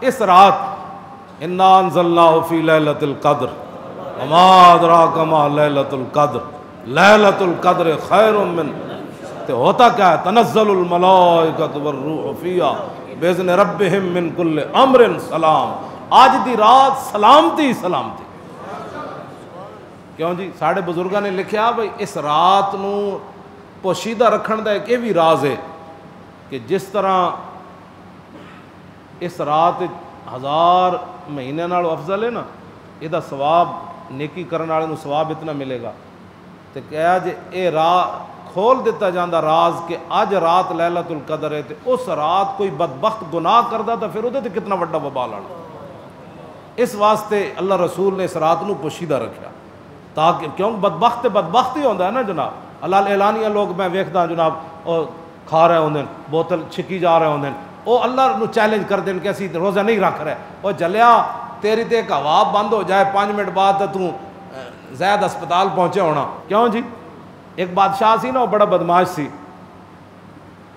اس رات انا انزلناہ فی لیلۃ القدر وما ادراک ما لیلۃ القدر لیلۃ القدر خیر من، تو ہوتا کیا ہے، تنزل الملائکۃ والروح فیہا باذن ربہم من کل امر سلام، آج دی رات سلامتی سلامتی۔ کیوں جی ساڑھے بزرگاں نے لکھیا بھئی اس رات نو پوشیدہ رکھن دا ایک یہ بھی راز ہے کہ جس طرح اس رات 1000 مہینے نالوں افضل ہے نا، یہ دا ثواب نیکی کرنے والے نو ثواب اتنا ملے گا، تو کہا جی اے رات کھول دیتا جاندہ راز کہ اج رات لیلۃ القدر ہے، تے اس رات کوئی بدبخت گناہ کردا تو پھر ادھے تے کتنا بڑا وبال آنا۔ اس واسطے اللہ رسول نے اس رات نو پوشیدہ رکھا، تاکہ کیوں بدبخت ہی ہوندا ہے نا جناب، اللہ اعلانیہ لوگ میں ویکھدا جناب او کھا رہے ہوندے بوتل چھکی جا رہے ہوندے، او اللہ نو چیلنج کر دین کہ اسی روزہ نہیں رکھ رہے، او جلیا تیری تے ایک ہوا بند ہو جائے 5 منٹ بعد تو زید ہسپتال پہنچے ہونا۔ کیوں جی ایک بادشاہ سی نا، وہ بڑا بدماش سی،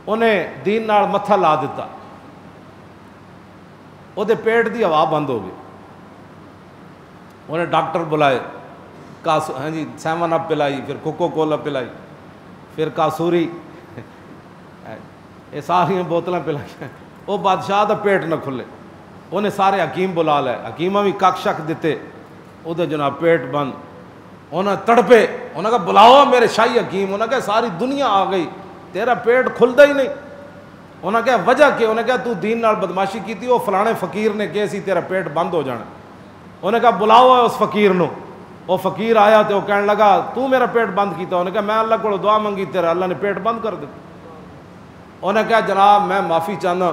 انہیں دین نال متھا لا دیتا، وہ دے پیٹ دی ہوا بند ہو گئی، انہیں ڈاکٹر بلائے، ہاں جی 7 اپ پلائی، پھر کوکو کولا پلائی، پھر کاسوری، یہ ساری بوتلیں پلائی، وہ بادشاہ دا پیٹ نہ کھلے، انہیں سارے حکیم بلا لے، حکیمہ بھی کک شک دیتے، وہ دے جناب پیٹ بند، انہیں تڑپے، انہیں کہا بلاؤ میرے شاہی حکیم، انہیں کہا ساری دنیا آ گئی تیرا پیٹ کھلدا ہی نہیں، انہیں کہا وجہ کہ، انہیں کہا تو دین نال بدماشی کی تھی، وہ فلانے فقیر نے کہا سی تیرا پیٹ بند ہو جانا، انہیں کہا بلاؤ اس فقیر نو، وہ فقیر آیا تو وہ کہنے لگا تو میرا پیٹ بند کیتا، انہیں کہا میں اللہ کو دعا منگی تیرا اللہ نے پیٹ بند کر دیتا، انہیں کہا جناب میں معافی چاہنا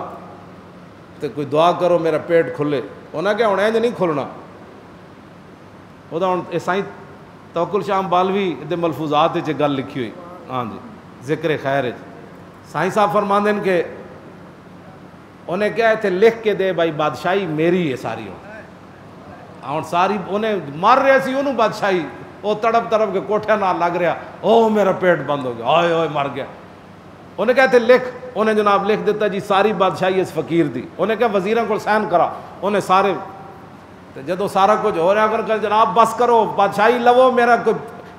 تو کوئی دعا کرو میرا پیٹ کھلے، انہیں کہا ہن انج نہیں کھلنا، وہ تو ہن سائیں توکل شاہ بالوی دے ملفوظات وچ گل لکھی ہوئی، ہاں جی ذکر خیر ہے، سائیں صاحب فرماندے ہیں کہ انہیں کیا اتنے لکھ کے دے بھائی بادشاہی میری ہے ساری، ہوں ساری انہیں مار رہے سی انہوں بادشاہی، وہ تڑپ تڑپ کے کوٹھے نہ لگ رہا، او میرا پیٹ بند ہو گیا، آئے ہوئے مر گیا، انہیں کہتے لکھ، انہیں جناب لکھ دیتا جی ساری بادشاہی اس فقیر دی، انہیں کہا وزیراں کو سائن کرا، انہیں سارے جدو سارا کچھ ہو رہا کر جناب بس کرو بادشاہی لو میرا کوئی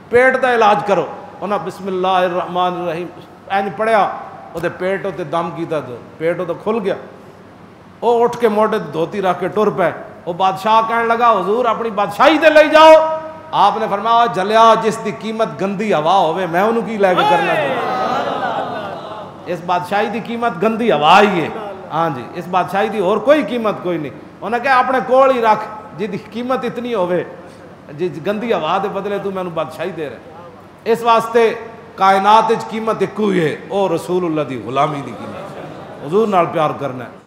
پیٹ دا علاج کرو، انہیں بسم اللہ الرحمن الرحیم این پڑھیا، وہ پیٹ ہوتے دم کیتا تو پیٹ ہوتا کھل گیا، وہ اٹھ کے موٹے دھوتی رکھ کے ٹر پہ، وہ بادشاہ کہنے لگا حضور اپنی بادشاہی تے لے جاؤ، آپ نے فرمایا جلیا جس دی قیمت گندی ہوا ہوئے میں انہوں کی لے کے کرنا دوں، اس بادشاہی دی قیمت گندی ہوا ہی ہے، ہاں جی اس بادشاہی دی اور کوئی قیمت کوئی نہیں، انہوں نے کہا اپنے کول ہی رکھ جی دی قیمت اتنی ہوئے جی گندی ہوا دے بدلے تو میں بادشاہی دے رہے، اس واسطے کائنات قیمت ایک ہوئی ہے، او رسول اللہ دی غلامی دی قیمت، حضور نال پیار کرنا ہے۔